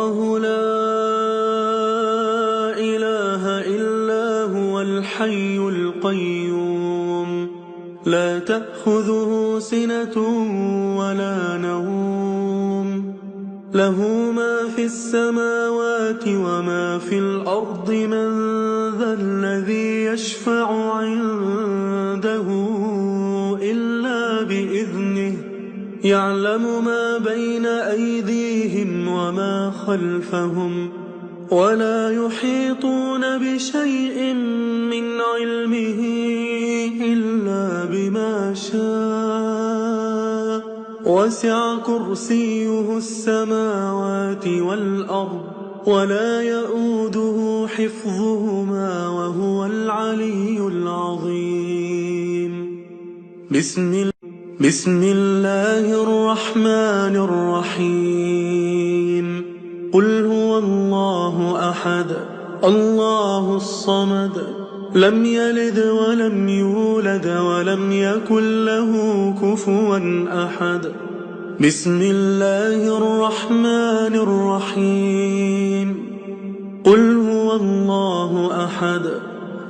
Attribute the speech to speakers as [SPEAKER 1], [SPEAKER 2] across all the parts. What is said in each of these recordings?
[SPEAKER 1] الله لا إله إلا هو الحي القيوم لا تأخذه سنة ولا نوم له ما في السماوات وما في الأرض من ذا الذي يشفع عنده إلا بإذنه يعلم ما بين أيديهم وما خلفهم ولا يحيطون بشيء من علمه إلا بما شاء وسع كرسيه السماوات والأرض ولا يؤوده حفظهما وهو العلي العظيم. بسم الله الرحمن الرحيم. قل هو الله أحد الله الصمد لم يلد ولم يولد ولم يكن له كفوا أحد. بسم الله الرحمن الرحيم. قل هو الله أحد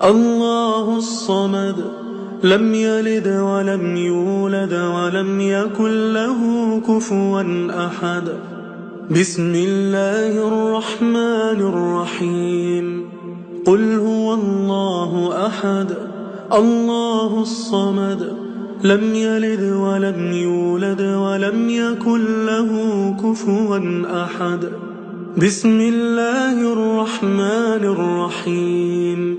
[SPEAKER 1] الله الصمد لم يلد ولم يولد ولم يكن له كفوا أحد. بسم الله الرحمن الرحيم. قل هو الله أحد الله الصمد لم يلد ولم يولد ولم يكن له كفوا أحد. بسم الله الرحمن الرحيم.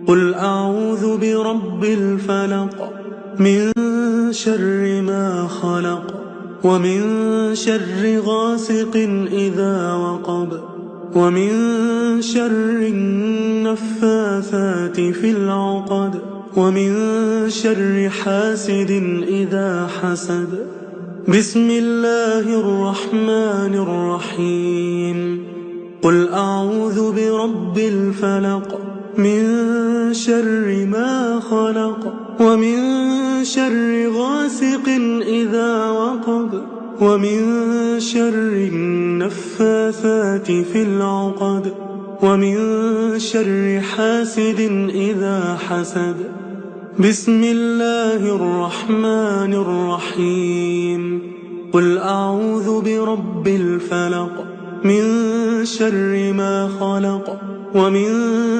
[SPEAKER 1] قل أعوذ برب الفلق من شر ما خلق ومن شر غاسق إذا وقب ومن شر النفاثات في العقد ومن شر حاسد إذا حسد. بسم الله الرحمن الرحيم. قل أعوذ برب الفلق من شر ما خلق ومن شر غاسق إذا وقب ومن شر النفاثات في العقد ومن شر حاسد إذا حسد. بسم الله الرحمن الرحيم. قل أعوذ برب الفلق من شر ما خلق ومن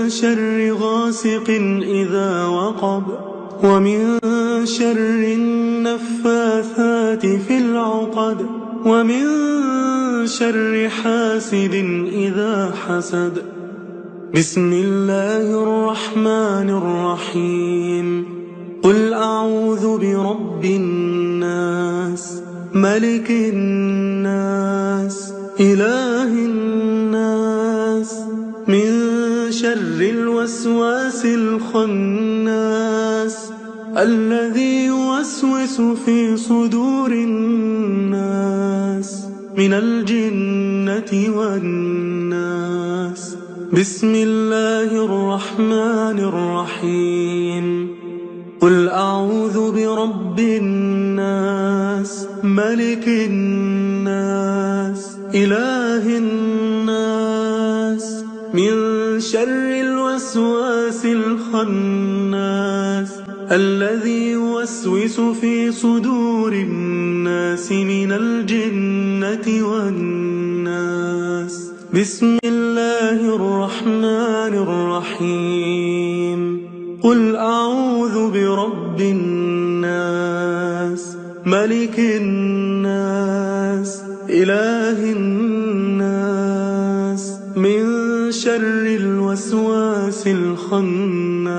[SPEAKER 1] شر غاسق إذا وقب ومن شر النفاثات في العقد ومن شر حاسد إذا حسد. بسم الله الرحمن الرحيم. قل أعوذ برب الناس ملك الناس إله الناس من شر الوسواس الخناس الذي يوسوس في صدور الناس من الجنة والناس. بسم الله الرحمن الرحيم. قل أعوذ برب الناس ملك الناس إله الناس من شر الوسواس الخناس الذي يوسوس في صدور الناس من الجنة والناس. بسم الله الرحمن الرحيم. قل أعوذ برب الناس ملك الناس إله الناس من شر الوسواس الخناس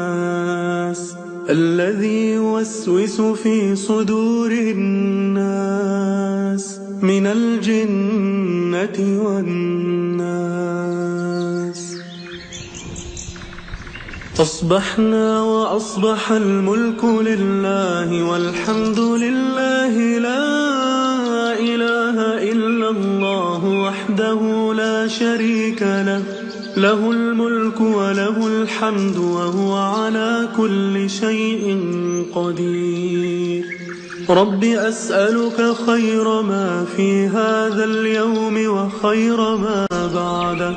[SPEAKER 1] الذي يوسوس في صدور الناس من الجنة والناس. أصبحنا وأصبح الملك لله والحمد لله لا إله إلا الله وحده لا شريك له له الملك وله الحمد وهو على كل شيء قدير. رب أسألك خير ما في هذا اليوم وخير ما بعده،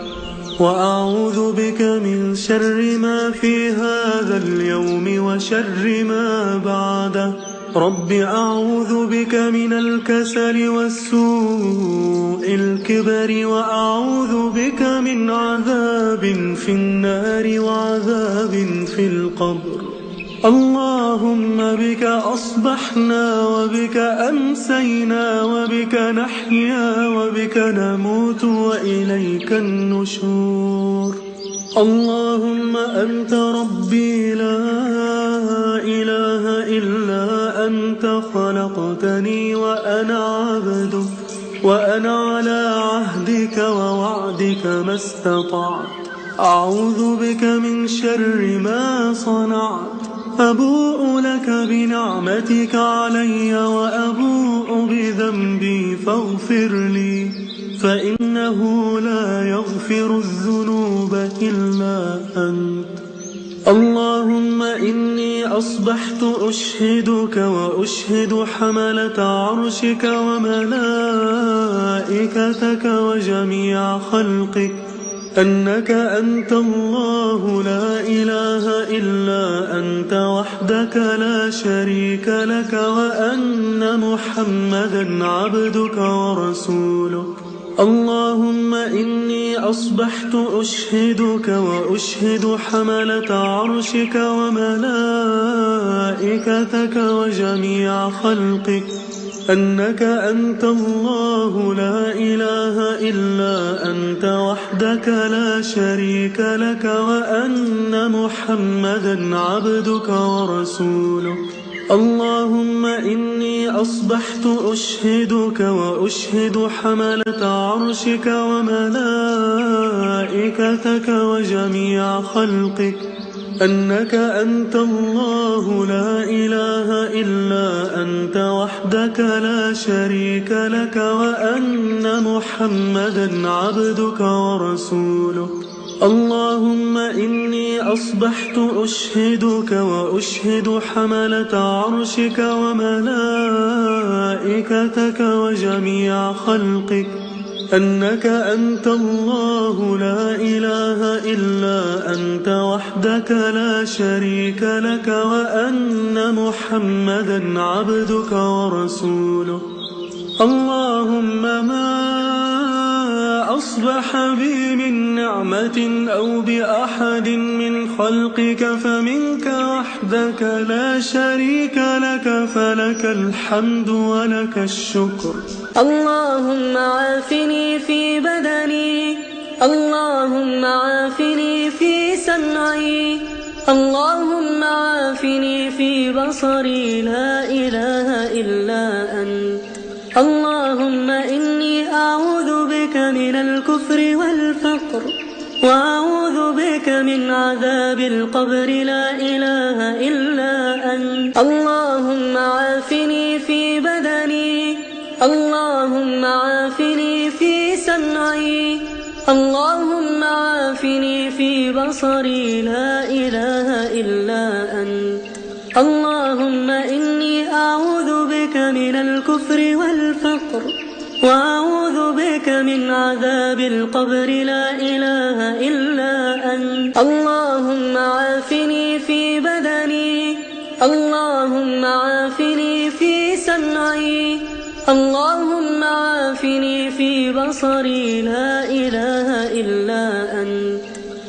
[SPEAKER 1] وأعوذ بك من شر ما في هذا اليوم وشر ما بعده. رب أعوذ بك من الكسل والسوء الكبر، وأعوذ بك من عذاب في النار وعذاب في القبر. اللهم بك أصبحنا وبك أمسينا وبك نحيا وبك نموت وإليك النشور. اللهم أنت ربي لا إله إلا أنت، خلقتني وأنا عبدك، وأنا على عهدك ووعدك ما استطعت. أعوذ بك من شر ما صنعت. أبوء لك بنعمتك علي وأبوء بذنبي فاغفر لي، فإنه لا يغفر الذنوب إلا أنت. اللهم إني أصبحت أشهدك وأشهد حملة عرشك وملائكتك وجميع خلقك أنك أنت الله لا إله إلا أنت وحدك لا شريك لك، وأن محمدا عبدك ورسولك. اللهم إني أصبحت أشهدك وأشهد حملة عرشك وملائكتك وجميع خلقك أنك أنت الله لا إله إلا أنت وحدك لا شريك لك، وأن محمدا عبدك ورسولك. اللهم إني أصبحت أشهدك وأشهد حملة عرشك وملائكتك وجميع خلقك أنك أنت الله لا إله إلا أنت وحدك لا شريك لك، وأن محمدا عبدك ورسولك. اللهم إني أصبحت أشهدك وأشهد حملة عرشك وملائكتك وجميع خلقك أنك أنت الله لا إله إلا أنت وحدك لا شريك لك، وأن محمدا عبدك ورسولك. اللهم ما أصبح بي من نعمة أو بأحد من خلقك فمنك وحدك لا شريك لك، فلك الحمد ولك الشكر.
[SPEAKER 2] اللهم عافني في بدني، اللهم عافني في سمعي، اللهم عافني في بصري لا إله إلا أنت. اللهم إني أعوذ بك من الكفر والفقر، وأعوذ بك من عذاب القبر لا إله إلا أنت. اللهم عافني في بدني، اللهم عافني في سمعي، اللهم عافني في بصري لا إله إلا أنت. اللهم إني أعوذ بك من الكفر والفقر، وأعوذ بك من عذاب القبر لا إله إلا أنت. اللهم عافني في بدني، اللهم عافني في سمعي، اللهم عافني في بصري لا إله إلا أنت.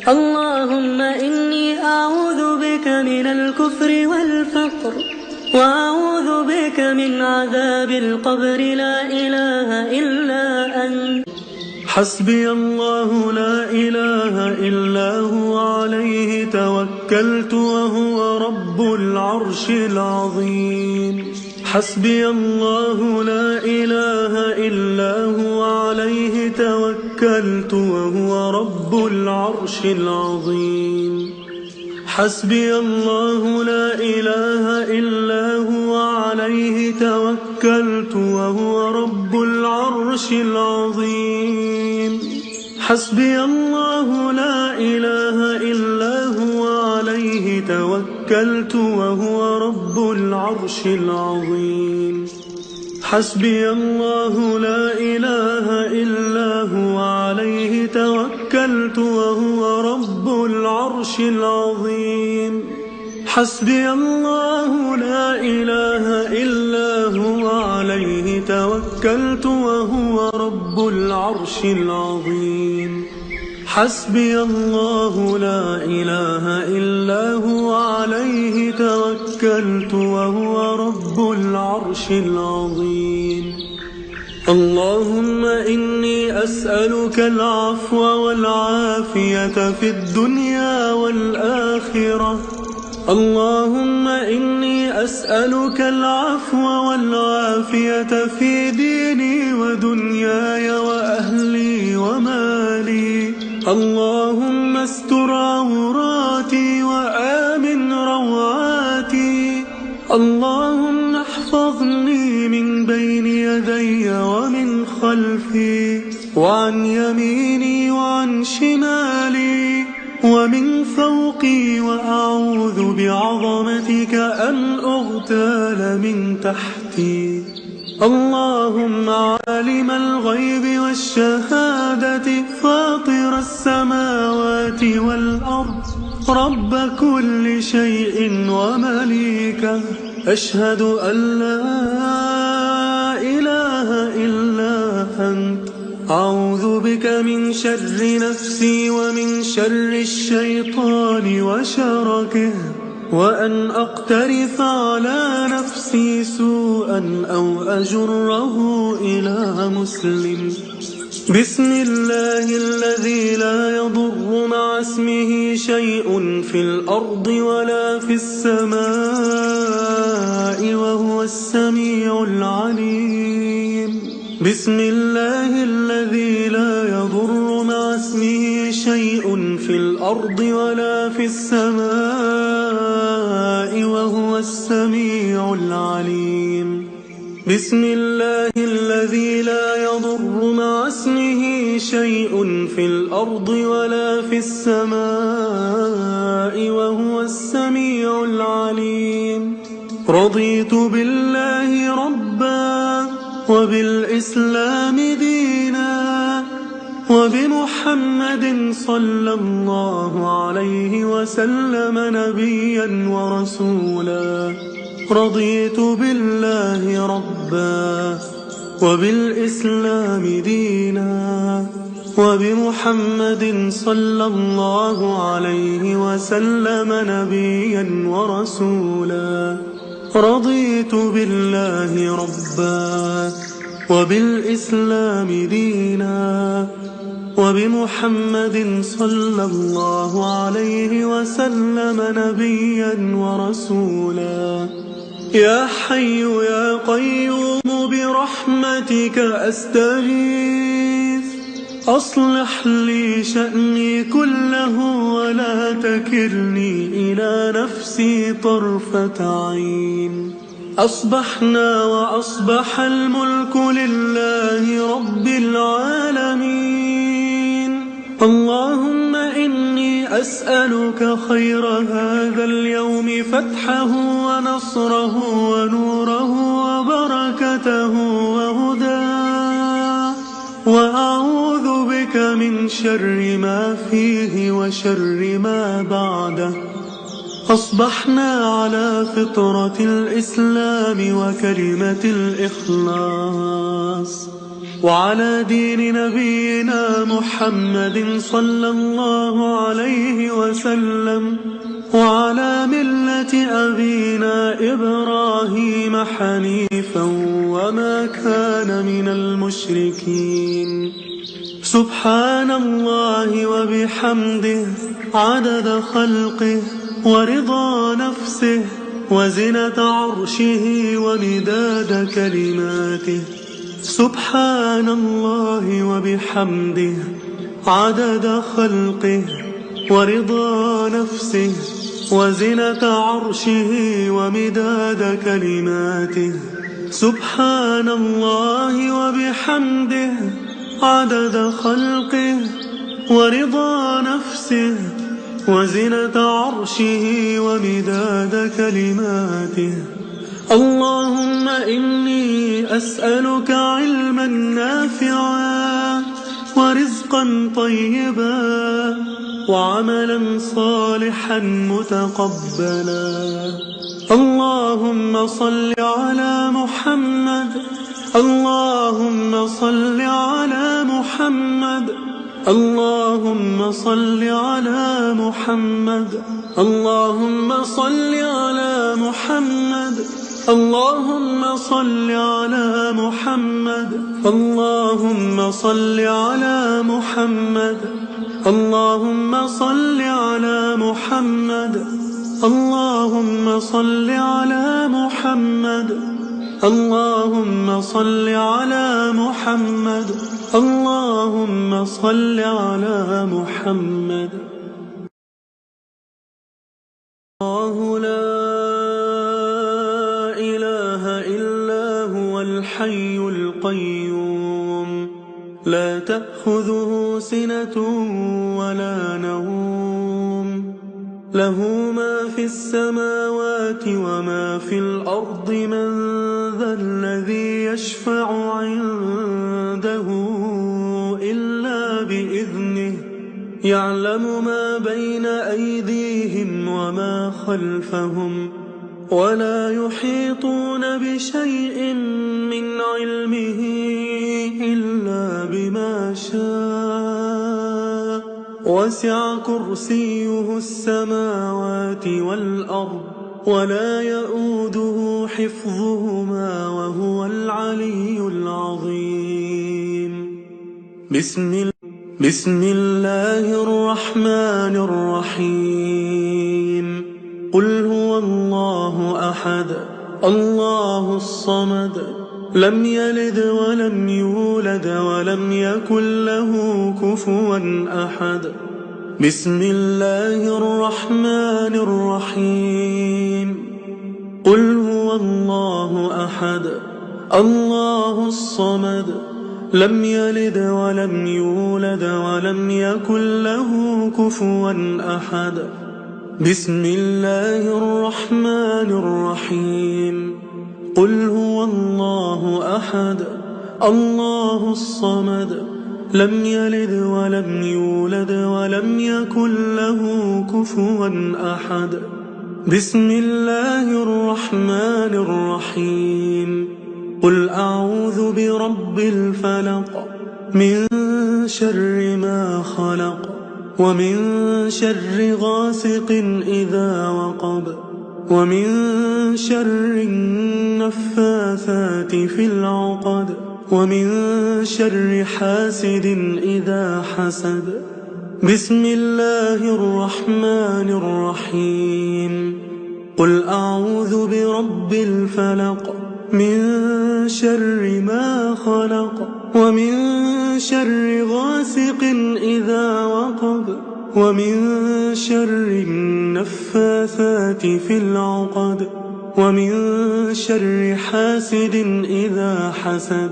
[SPEAKER 2] اللهم إني أعوذ بك من الكفر والفقر، وأعوذ بك من عذاب القبر لا إله إلا أنت.
[SPEAKER 1] حسبي الله لا إله إلا هو عليه توكلت وهو رب العرش العظيم. حسبي الله لا إله إلا هو عليه توكلت وهو رب العرش العظيم. حسبي الله لا إله إلا هو عليه توكلت وهو رب العرش العظيم. حسبي الله لا إله إلا هو عليه توكلت توكلت وهو رب العرش العظيم. حسبي الله لا إله إلا هو عليه توكلت وهو رب العرش العظيم. حسبي الله لا إله إلا هو عليه توكلت وهو رب العرش العظيم. حسبي الله لا إله إلا هو عليه توكلت وهو رب العرش العظيم. اللهم إني أسألك العفو والعافية في الدنيا والآخرة. اللهم إني أسألك العفو والعافية في ديني ودنياي وأهلي ومالي. اللهم استر عوراتي وآمن روعاتي. اللهم احفظني من بين يدي ومن خلفي وعن يميني وعن شمالي ومن فوقي، وأعوذ بعظمتك أن أغتال من تحتي. اللهم عالم الغيب والشهادة فاطر السماوات والأرض رب كل شيء ومليكه، أشهد أن لا إله إلا أنت. أعوذ بك من شر نفسي ومن شر الشيطان وشركه، وأن أقترف على نفسي سوءا أو أجره إلى مسلم. بسم الله الذي لا يضر مع اسمه شيء في الأرض ولا في السماء وهو السميع العليم. بسم الله الذي لا يضر مع اسمه شيء في الأرض ولا في السماء وهو السميع العليم. بسم الله الذي لا يضر مع اسمه شيء في الأرض ولا في السماء وهو السميع العليم. رضيت بالله ربا وبالإسلام دينا وبمحمد صلى الله عليه وسلم نبيا ورسولا. رضيت بالله ربا وبالإسلام دينا وبمحمد صلى الله عليه وسلم نبيا ورسولا. رضيت بالله ربا وبالإسلام دينا وبمحمد صلى الله عليه وسلم نبيا ورسولا. يا حي يا قيوم برحمتك أستغيث، أصلح لي شأني كله ولا تكلني إلى نفسي طرفة عين. أصبحنا وأصبح الملك لله رب العالمين. اللهم إني أسألك خير هذا اليوم، فتحه ونصره ونوره وبركته وهداه، وأعوذ بك من شر ما فيه وشر ما بعده. أصبحنا على فطرة الإسلام وكلمة الإخلاص، وعلى دين نبينا محمد صلى الله عليه وسلم، وعلى ملة أبينا إبراهيم حنيفا وما كان من المشركين. سبحان الله وبحمده عدد خلقه ورضا نفسه وزنة عرشه ومداد كلماته. سبحان الله وبحمده عدد خلقه ورضا نفسه وزنة عرشه ومداد كلماته. سبحان الله وبحمده عدد خلقه ورضا نفسه وزنة عرشه ومداد كلماته. اللهم إني أسألك علما نافعا ورزقا طيبا وعملا صالحا متقبلا. اللهم صل على محمد. اللهم صل على محمد. اللهم صل على محمد. اللهم صل على محمد. اللهم صل على محمد. اللهم صل على محمد. اللهم صل على محمد. اللهم صل على محمد. اللهم صل على محمد. اللهم صل على محمد. الله لا إله إلا هو الحي القيوم لا تأخذه سنة ولا نوم له ما في السماوات وما في الأرض من ذا الذي يشفع عنده إلا بإذنه يعلم ما بين أيديهم وما خلفهم ولا يحيطون بشيء من علمه إلا بما شاء وسع كرسيه السماوات والأرض ولا يؤوده حفظهما وهو العلي العظيم. بسم الله الرحمن الرحيم. قل هو الله أحد الله الصمد لم يلد ولم يولد ولم يكن له كفوا أحد. بسم الله الرحمن الرحيم. قل هو الله أحد الله الصمد لم يلد ولم يولد ولم يكن له كفوا أحد. بسم الله الرحمن الرحيم. قل هو الله أحد الله الصمد لم يلد ولم يولد ولم يكن له كفوا أحد. بسم الله الرحمن الرحيم. قل أعوذ برب الفلق من شر ما خلق ومن شر غاسق إذا وقب ومن شر النفاثات في العقد ومن شر حاسد إذا حسد. بسم الله الرحمن الرحيم. قل أعوذ برب الفلق من شر ما خلق ومن شر غاسق إذا وقب ومن شر النفاثات في العقد ومن شر حاسد إذا حسد.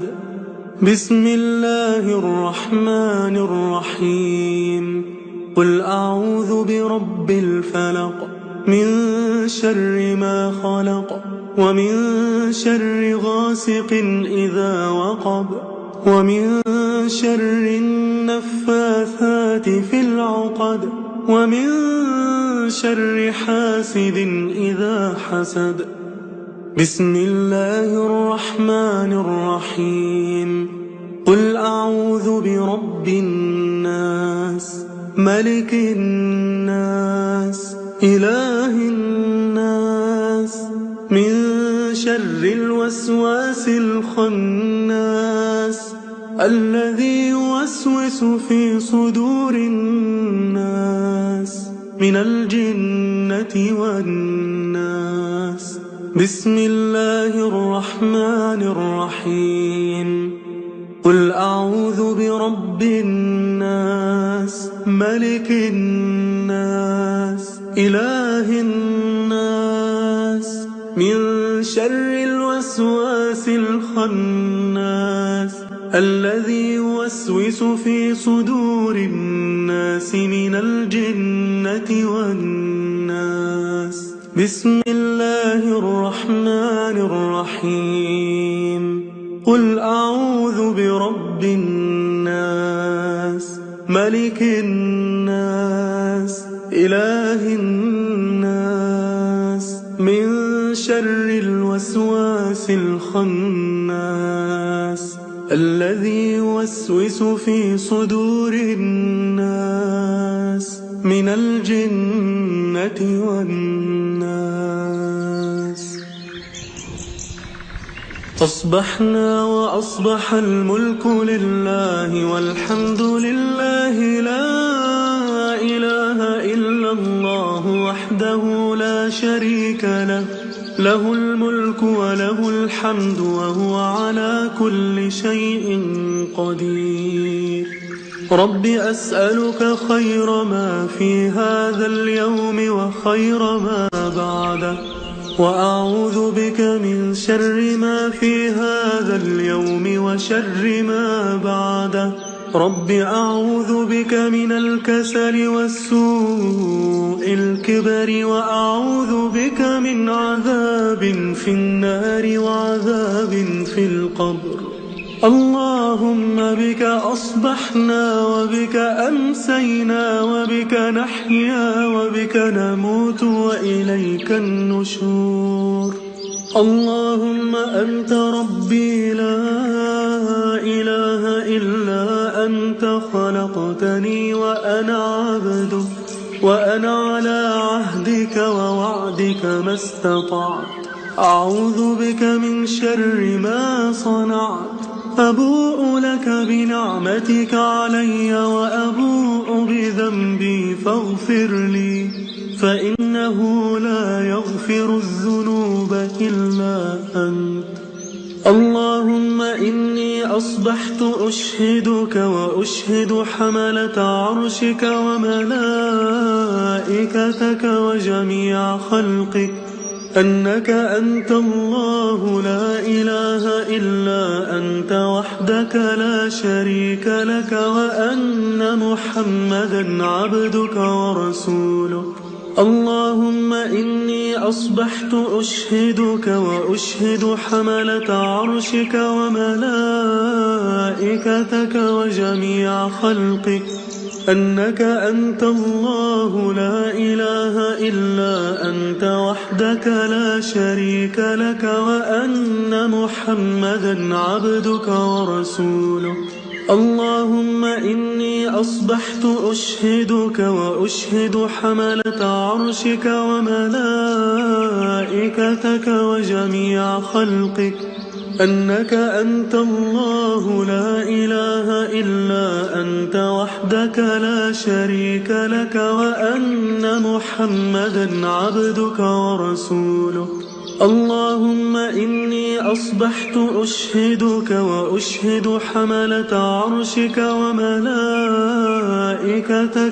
[SPEAKER 1] بسم الله الرحمن الرحيم. قل أعوذ برب الفلق من شر ما خلق ومن شر غاسق إذا وقب ومن شر النفاثات في العقد ومن شر حاسد إذا حسد. بسم الله الرحمن الرحيم. قل أعوذ برب الناس ملك الناس إله الناس من شر الوسواس الخناس الذي يوسوس في صدور الناس من الجنة والناس. بسم الله الرحمن الرحيم. قل أعوذ برب الناس ملك الناس إله الناس من شر الوسواس الخناس الذي يوسوس في صدور الناس من الجنة والناس. بسم الله الرحمن الرحيم. قل أعوذ برب الناس، ملك الناس، إله الناس، من شر الوسواس الخناس، الذي يوسوس في صدور الناس من الجنة والناس. أصبحنا وأصبح الملك لله والحمد لله، لا إله إلا الله وحده لا شريك له، له الملك وله الحمد وهو على كل شيء قدير. رب أسألك خير ما في هذا اليوم وخير ما بعده، وأعوذ بك من شر ما في هذا اليوم وشر ما بعده. رب أعوذ بك من الكسل والسوء الكبر، وأعوذ بك من عذاب في النار وعذاب في القبر. اللهم بك أصبحنا وبك أمسينا وبك نحيا وبك نموت وإليك النشور. اللهم أنت ربي لا إله إلا أنت، خلقتني وأنا عبدك، وأنا على عهدك ووعدك ما استطعت. أعوذ بك من شر ما صنعت. أبوء لك بنعمتك علي وأبوء بذنبي فاغفر لي، فإنه لا يغفر الذنوب إلا أنت. اللهم إني أصبحت أشهدك وأشهد حملة عرشك وملائكتك وجميع خلقك أنك أنت الله لا إله إلا أنت وحدك لا شريك لك، وأن محمدا عبدك ورسولك. اللهم إني أصبحت أشهدك وأشهد حملة عرشك وملائكتك وجميع خلقك أنك أنت الله لا إله إلا أنت وحدك لا شريك لك، وأن محمدا عبدك ورسولك. اللهم إني أصبحت أشهدك وأشهد حملة عرشك وملائكتك وجميع خلقك أنك أنت الله لا إله إلا أنت وحدك لا شريك لك، وأن محمدا عبدك ورسولك. اللهم إني أصبحت أشهدك وأشهد حملة عرشك وملائكتك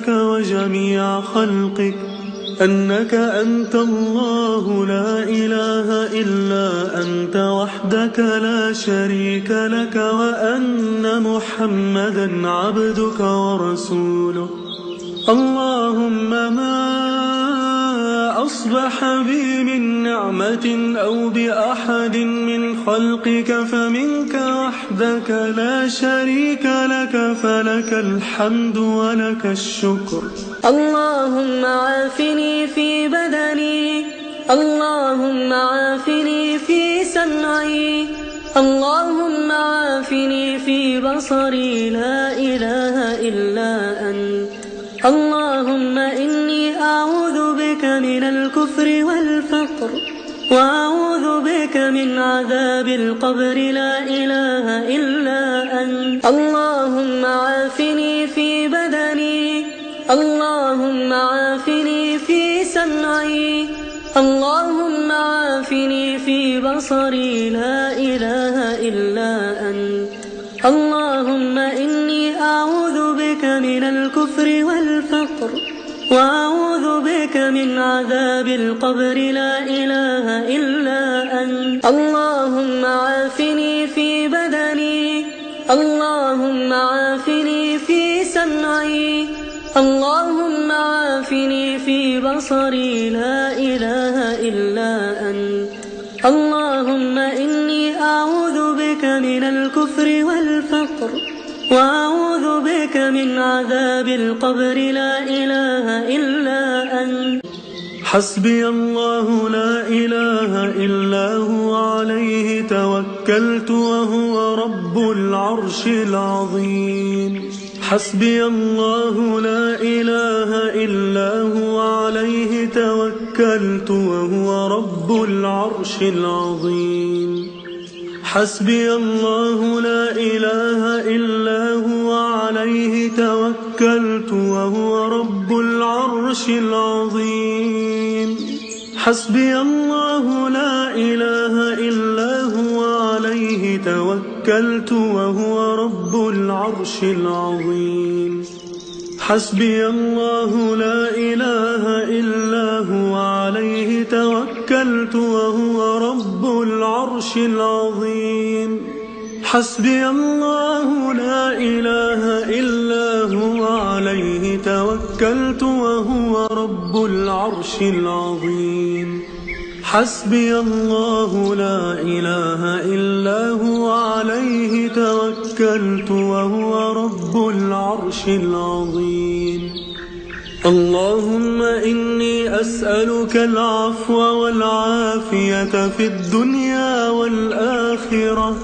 [SPEAKER 1] وجميع خلقك أنك أنت الله لا إله إلا أنت وحدك لا شريك لك، وأن محمدا عبدك ورسولك. اللهم ما أصبح بي من نعمة أو بأحد من خلقك فمنك وحدك لا شريك لك، فلك الحمد ولك الشكر.
[SPEAKER 2] اللهم عافني في بدني، اللهم عافني في سمعي، اللهم عافني في بصري، لا إله إلا أنت. اللهم إني أعوذ بك من الكفر والفقر، وأعوذ بك من عذاب القبر، لا إله إلا أنت. اللهم عافني في بدني، اللهم عافني في سمعي، اللهم عافني في بصري، لا إله إلا أنت. اللهم إني أعوذ بك من الكفر والفقر، وأعوذ بك من عذاب القبر، لا إله إلا أنت. اللهم عافني في بدني، اللهم عافني اللهم عافني في بصري لا إله إلا أنت. اللهم إني أعوذ بك من الكفر والفقر، وأعوذ بك من عذاب القبر لا إله إلا أنت.
[SPEAKER 1] حسبي الله لا إله إلا هو عليه توكلت وهو رب العرش العظيم. حسبي الله لا إله إلا هو عليه توكلت وهو رب العرش العظيم. حسبي الله لا إله إلا هو عليه توكلت وهو رب العرش العظيم. حسبي الله لا إله إلا هو عليه توكلت وهو رب العرش العظيم. حسبي الله لا إله إلا هو عليه توكلت وهو رب العرش العظيم. حسبي الله لا إله إلا هو عليه توكلت وهو رب العرش العظيم. حسبي الله لا إله إلا هو عليه توكلت وهو رب العرش العظيم. اللهم إني أسألك العفو والعافية في الدنيا والآخرة.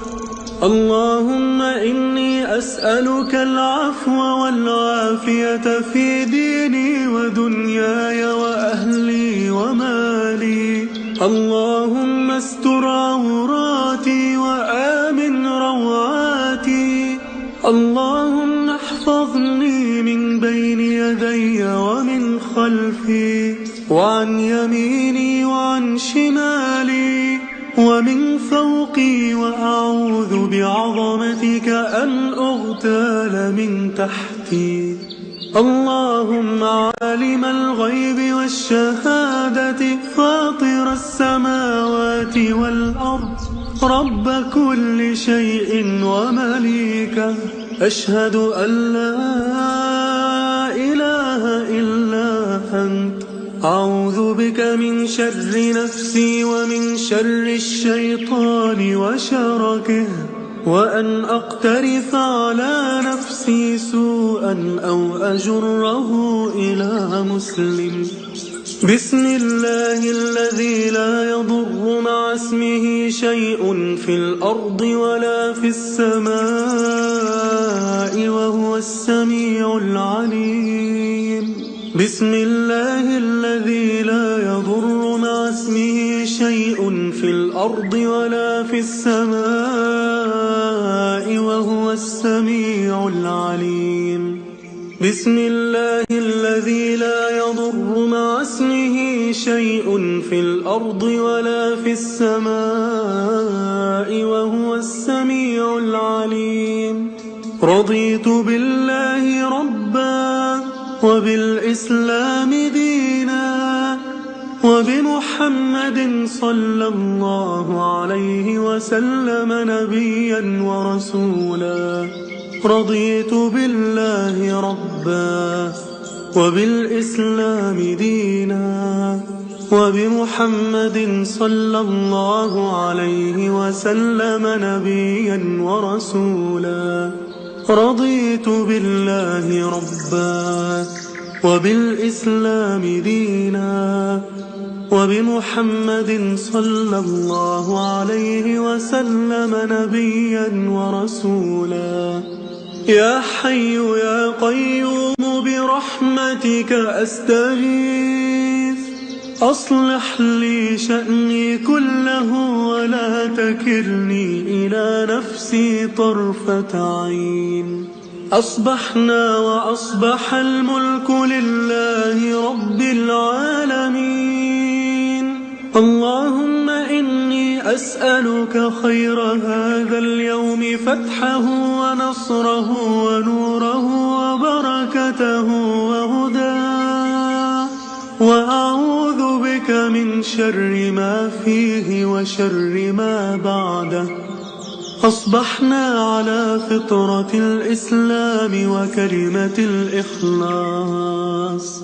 [SPEAKER 1] اللهم إني أسألك العفو والعافية في ديني ودنياي وأهلي ومالي. اللهم استر عوراتي وآمن روعاتي. اللهم احفظني من بين يدي ومن خلفي وعن يميني وعن شمالي ومن فوقي، وأعوذ بعظمتك أن أغتال من تحتي. اللهم عالم الغيب والشهادة فاطر السماوات والأرض رب كل شيء ومليكه، أشهد أن لا إله إلا أنت. أعوذ بك من شر نفسي ومن شر الشيطان وشركه، وأن أقترف على نفسي سوءا أو أجره إلى مسلم. بسم الله الذي لا يضر مع اسمه شيء في الأرض ولا في السماء وهو السميع العليم. بسم الله الذي لا يضر مع اسمه شيء في الأرض ولا في السماء وهو السميع العليم. بسم الله الذي لا يضر مع اسمه شيء في الأرض ولا في السماء وهو السميع العليم. رضيت بالله ربا وبالإسلام دينا وبمحمد صلى الله عليه وسلم نبيا ورسولا. رضيت بالله ربا وبالإسلام دينا وبمحمد صلى الله عليه وسلم نبيا ورسولا. رضيت بالله ربا وبالإسلام دينا وبمحمد صلى الله عليه وسلم نبيا ورسولا. يا حي يا قيوم برحمتك أستغيث، أصلح لي شأني كله ولا تكلني إلى نفسي طرفة عين. أصبحنا وأصبح الملك لله رب العالمين. اللهم إني أسألك خير هذا اليوم، فتحه ونصره ونوره وبركته وهداه، وأعوذ بك من شر ما فيه وشر ما بعده. أصبحنا على فطرة الإسلام وكلمة الإخلاص،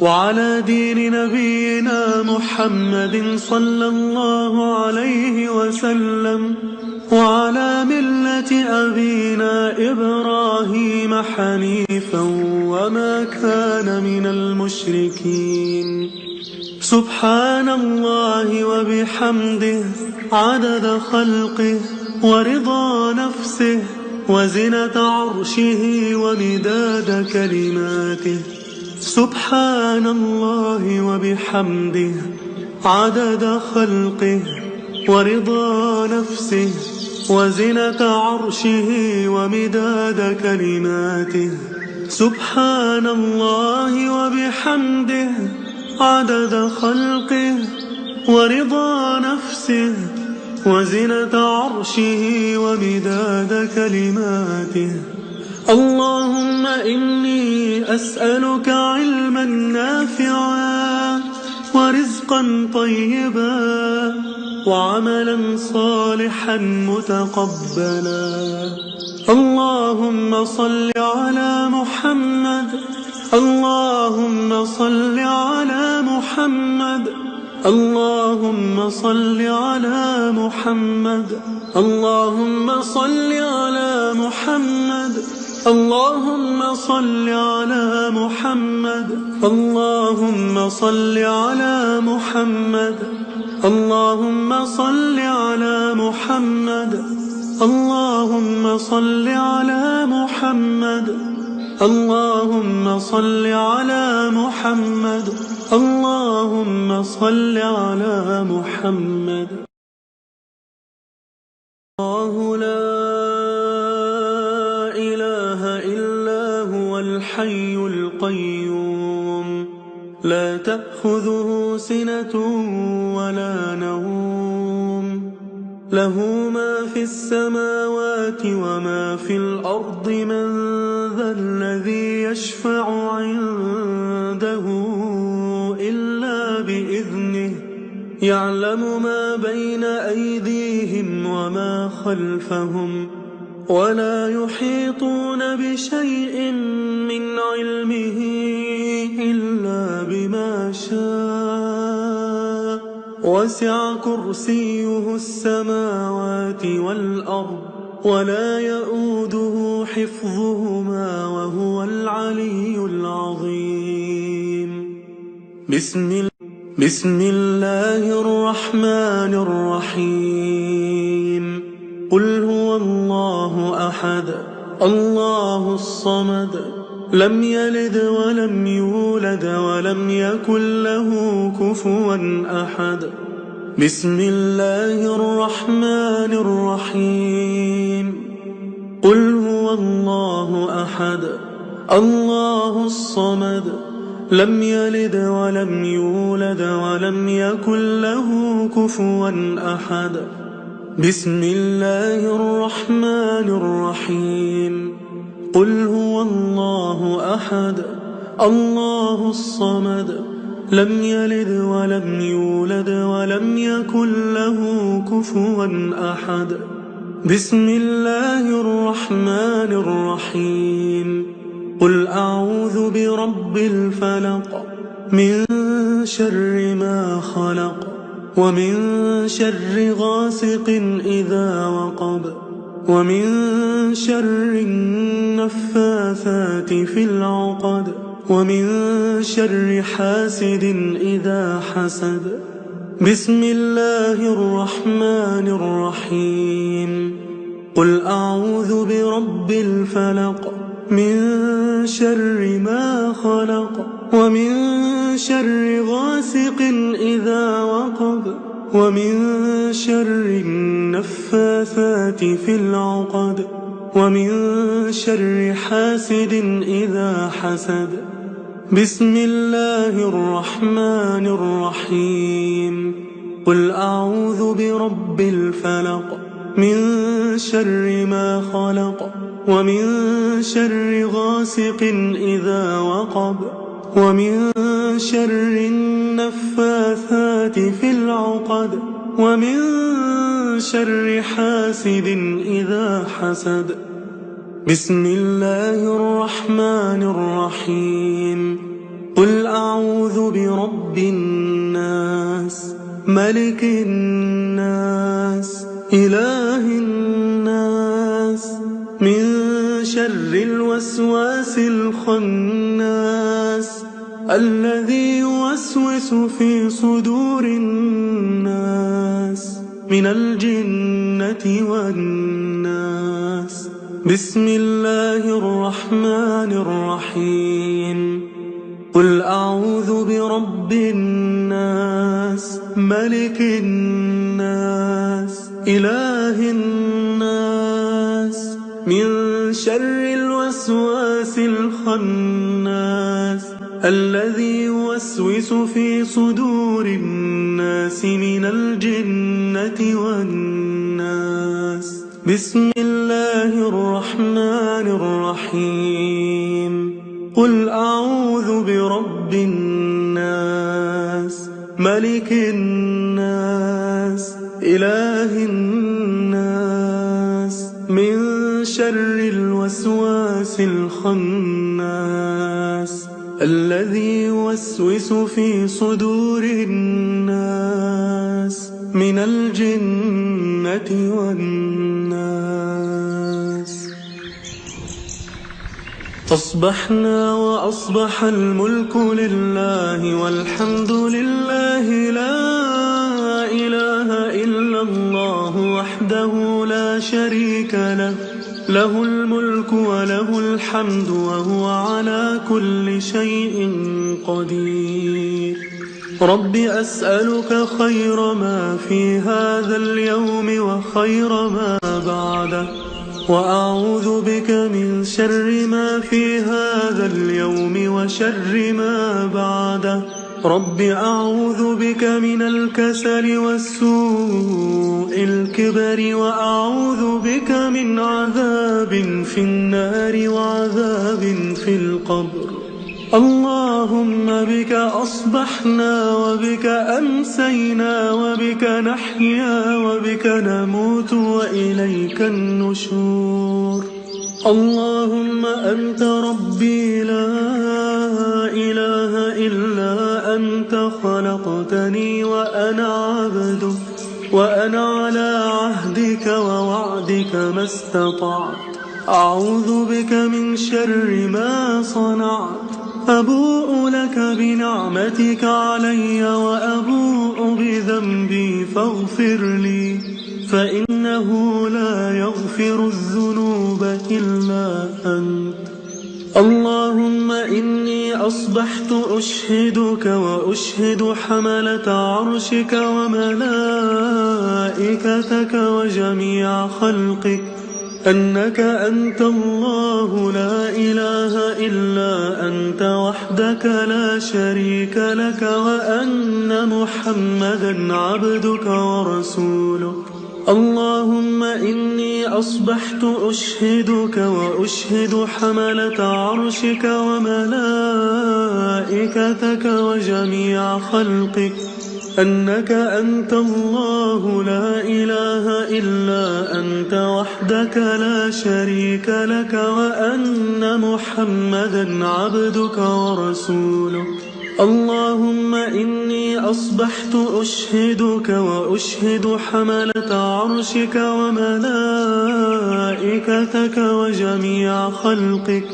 [SPEAKER 1] وعلى دين نبينا محمد صلى الله عليه وسلم، وعلى ملة أبينا إبراهيم حنيفا وما كان من المشركين. سبحان الله وبحمده عدد خلقه ورضا نفسه وزنة عرشه ومداد كلماته. سبحان الله وبحمده عدد خلقه ورضا نفسه وزنة عرشه ومداد كلماته. سبحان الله وبحمده عدد خلقه ورضا نفسه وزنة عرشه ومداد كلماته. اللهم إني أسألك علما نافعا ورزقا طيبا وعملا صالحا متقبلا. اللهم صل على محمد، اللهم صل على محمد، اللهم صل على محمد، اللهم صل على محمد، اللهم صل على محمد، اللهم صل على محمد، اللهم صل على محمد، اللهم صل على محمد، اللهم صل على محمد، اللهم صل على محمد. الله لا إله إلا هو الحي القيوم، لا تأخذه سنة ولا نوم، له ما في السماوات وما في الأرض. من ذا الذي يشفع عنده إلا بإذنه، يعلم ما بين أيديهم وما خلفهم، ولا يحيطون بشيء من علمه إلا بما شاء. وسع كرسيه السماوات والأرض ولا يؤوده حفظهما وهو العلي العظيم. بسم الله الرحمن الرحيم. قل هو الله أحد الله الصمد، لم يلد ولم يولد ولم يكن له كفوا أحد. بسم الله الرحمن الرحيم. قل هو الله أحد الله الصمد، لم يلد ولم يولد ولم يكن له كفوا أحد. بسم الله الرحمن الرحيم. قل هو الله أحد الله الصمد، لم يلد ولم يولد ولم يكن له كفوا أحد. بسم الله الرحمن الرحيم. قل أعوذ برب الفلق، من شر ما خلق، ومن شر غاسق إذا وقب، ومن شر النفاثات في العقد، ومن شر حاسد إذا حسد. بسم الله الرحمن الرحيم. قل أعوذ برب الفلق، من شر ما خلق، ومن شر غاسق إذا وقب، ومن شر النفاثات في العقد، ومن شر حاسد إذا حسد. بسم الله الرحمن الرحيم. قل أعوذ برب الفلق، من شر ما خلق، ومن شر غاسق إذا وقب، ومن شر النفاثات في العقد، ومن شر حاسد إذا حسد. بسم الله الرحمن الرحيم. قل أعوذ برب الناس ملك الناس إله الناس من شر الوسواس الخناس الذي يوسوس في صدور الناس من الجنة والناس. بسم الله الرحمن الرحيم. قل أعوذ برب الناس ملك الناس إله الناس من شر الوسواس الخناس الذي يوسوس في صدور الناس من الجنة والناس. بسم الله الرحمن الرحيم. قل أعوذ برب الناس ملك الناس إله الناس من شر الوسواس الخناس الذي يوسوس في صدور الناس من الجنة والناس. أصبحنا وأصبح الملك لله والحمد لله لا إله إلا الله وحده لا شريك له له الملك وله الحمد وهو على كل شيء قدير. رب أسألك خير ما في هذا اليوم وخير ما بعده وأعوذ بك من شر ما في هذا اليوم وشر ما بعده. رب أعوذ بك من الكسل والسوء الكبر وأعوذ بك من عذاب في النار وعذاب في القبر. اللهم بك أصبحنا وبك أمسينا وبك نحيا وبك نموت وإليك النشور. اللهم أنت ربي لا إله إلا أنت خلقتني وأنا عبدك وأنا على عهدك ووعدك ما استطعت. أعوذ بك من شر ما صنعت. أبوء لك بنعمتك علي وأبوء بذنبي فاغفر لي فإنه لا يغفر الذنوب إلا أنت. اللهم إني أصبحت أشهدك وأشهد حملة عرشك وملائكتك وجميع خلقك أنك أنت الله لا إله إلا أنت وحدك لا شريك لك وأن محمدا عبدك ورسولك. اللهم إني أصبحت أشهدك وأشهد حملة عرشك وملائكتك وجميع خلقك أنك أنت الله لا إله إلا أنت وحدك لا شريك لك وأن محمدا عبدك ورسولك. اللهم إني أصبحت أشهدك وأشهد حملة عرشك وملائكتك وجميع خلقك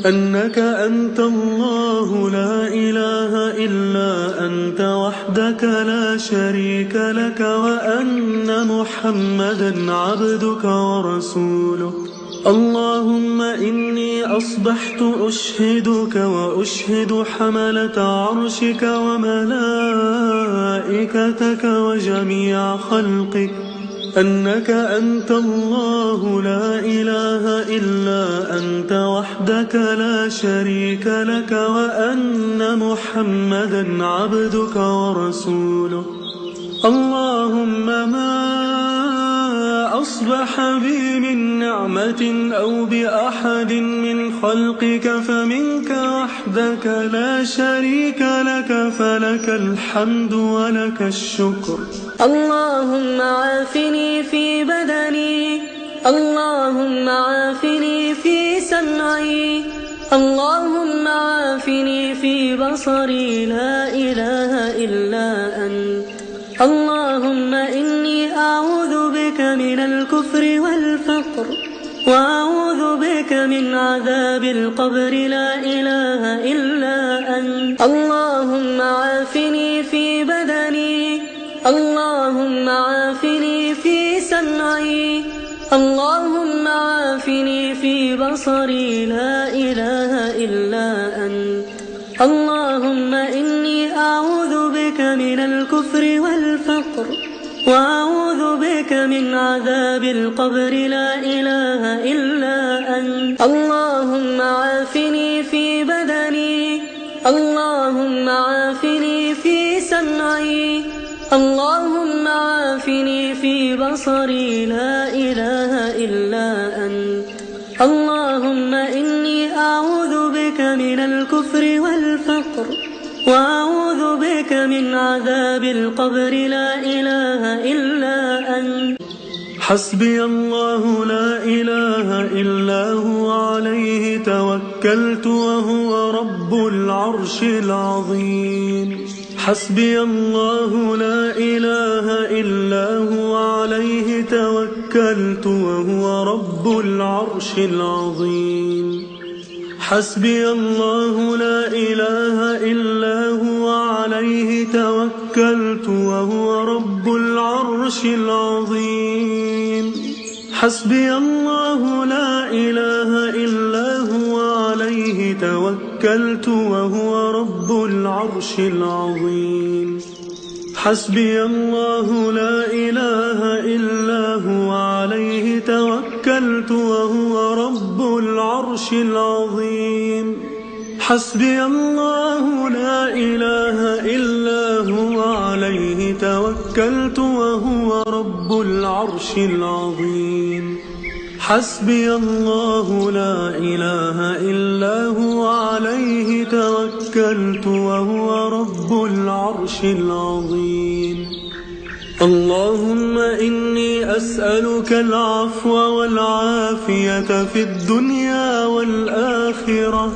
[SPEAKER 1] أنك أنت الله لا إله إلا أنت وحدك لا شريك لك وأن محمدا عبدك ورسولك. اللهم إني أصبحت أشهدك وأشهد حملة عرشك وملائكتك وجميع خلقك أنك أنت الله لا إله إلا أنت وحدك لا شريك لك وأن محمدا عبدك ورسولك. اللهم ما أصبح بي من نعمة أو بأحد من خلقك فمنك وحدك لا شريك لك فلك الحمد ولك الشكر.
[SPEAKER 2] اللهم عافني في بدني، اللهم عافني في سمعي، اللهم عافني في بصري، لا إله إلا أنت. اللهم إني أعوذ بك من الكفر والفقر، وأعوذ بك من عذاب القبر، لا إله إلا أنت. اللهم عافني في بدني، اللهم عافني في سمعي، اللهم عافني في بصري، لا إله إلا أنت. اللهم إني أعوذ بك من الكفر والفقر، وأعوذ بك من عذاب القبر، لا إله إلا أنت. اللهم عافني في بدني، اللهم عافني في سمعي، اللهم عافني في بصري، لا إله إلا أنت. اللهم إني أعوذ بك من الكفر والفقر، وأعوذ بك من عذاب القبر، لا إله إلا أنت.
[SPEAKER 1] حسبي الله لا إله إلا هو عليه توكلت وهو رب العرش العظيم. حسبي الله لا إله إلا هو عليه توكلت وهو رب العرش العظيم. حسبي الله لا إله إلا هو عليه توكلت وهو رب العرش العظيم. حسبي الله لا إله إلا هو عليه توكلت وهو رب العرش العظيم. حسبي الله لا إله إلا هو عليه توكلت وهو رب العرش العظيم. حسبي الله لا إله إلا هو عليه توكلت وهو رب العرش العظيم. حسبي الله لا إله إلا هو عليه توكلت وهو رب العرش العظيم. اللهم إني أسألك العفو والعافية في الدنيا والآخرة.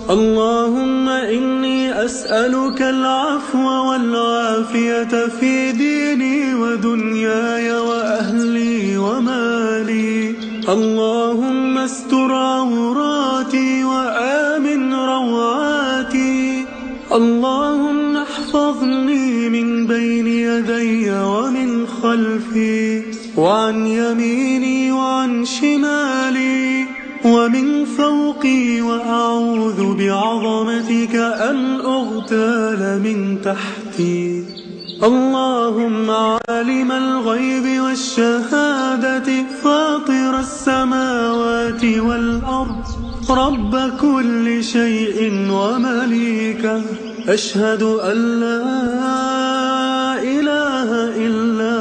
[SPEAKER 1] اللهم إني أسألك العفو والعافية في ديني ودنياي وأهلي ومالي. اللهم استر عوراتي وآمن روعاتي. اللهم احفظني من بين يدي ومن خلفي وعن يميني وعن شمالي ومن فوقي، وأعوذ بعظمتك أن أغتال من تحتي. اللهم عالم الغيب والشهادة فاطر السماوات والأرض رب كل شيء ومليكه، أشهد أن لا إله إلا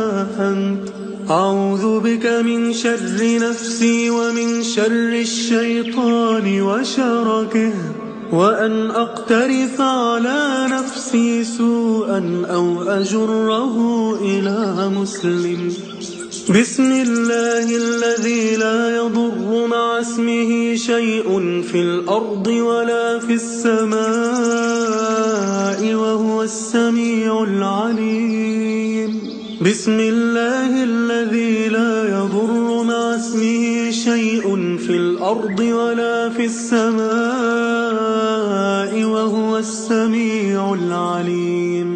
[SPEAKER 1] أنت. أعوذ بك من شر نفسي ومن شر الشيطان وشركه، وأن أقترف على نفسي سوءا أو أجره إلى مسلم. بسم الله الذي لا يضر مع اسمه شيء في الأرض ولا في السماء وهو السميع العليم. بسم الله الذي لا يضر مع اسمه شيء في الأرض ولا في السماء وهو السميع العليم.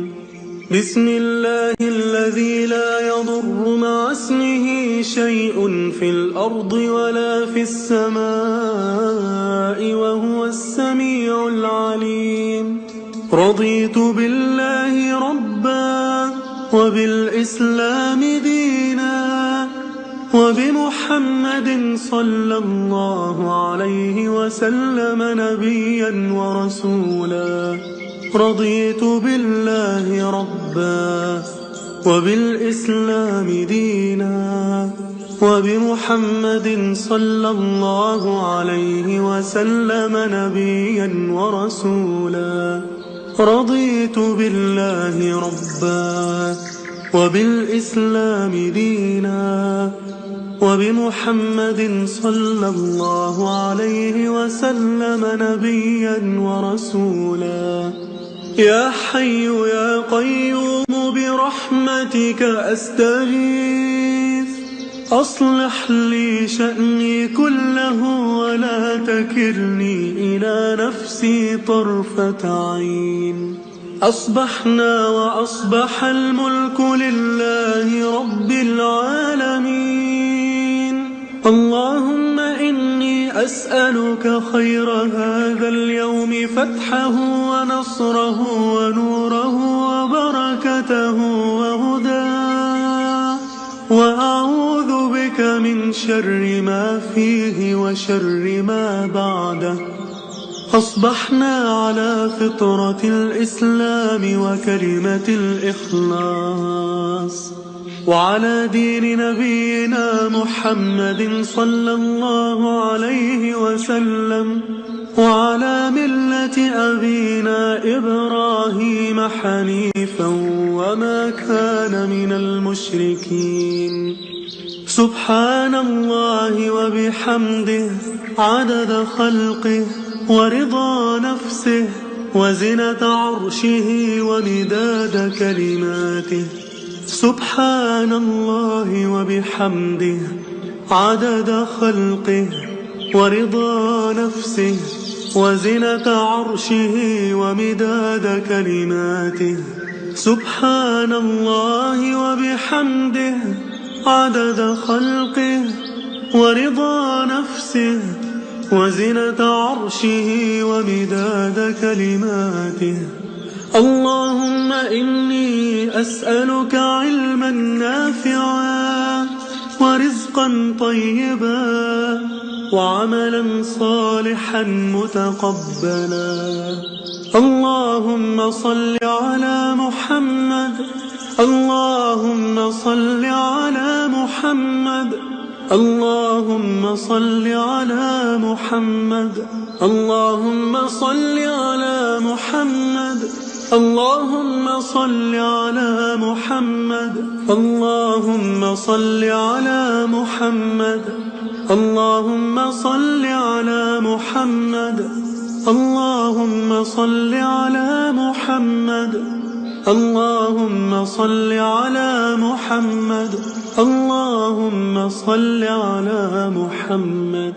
[SPEAKER 1] بسم الله الذي لا يضر مع اسمه شيء في الأرض ولا في السماء وهو السميع العليم. رضيت بالله ربا وبالإسلام دينا وبمحمد صلى الله عليه وسلم نبيا ورسولا. رضيت بالله ربا وبالإسلام دينا وبمحمد صلى الله عليه وسلم نبيا ورسولا. رضيت بالله ربا وبالإسلام دينا وبمحمد صلى الله عليه وسلم نبيا ورسولا. يا حي يا قيوم برحمتك أستغيث، أصلح لي شأني كله ولا تكلني إلى نفسي طرفة عين. أصبحنا وأصبح الملك لله رب العالمين. اللهم إني أسألك خير هذا اليوم، فتحه ونصره ونوره وبركته وهداه، وأعوذ بك من شر ما فيه وشر ما بعده. أصبحنا على فطرة الإسلام وكلمة الإخلاص، وعلى دين نبينا محمد صلى الله عليه وسلم، وعلى ملة أبينا إبراهيم حنيفا وما كان من المشركين. سبحان الله وبحمده عدد خلقه ورضا نفسه وزنة عرشه ومداد كلماته. سبحان الله وبحمده عدد خلقه ورضا نفسه وزنة عرشه ومداد كلماته. سبحان الله وبحمده عدد خلقه ورضا نفسه وزنة عرشه ومداد كلماته. اللهم إني أسألك علما نافعا ورزقا طيبا وعملا صالحا متقبلا. اللهم صل على محمد، اللهم صل على محمد، اللهم صل على محمد، اللهم صل على محمد، اللهم صل على محمد، اللهم صل على محمد، اللهم صل على محمد، اللهم صل على محمد، اللهم صل على محمد، اللهم صل على محمد.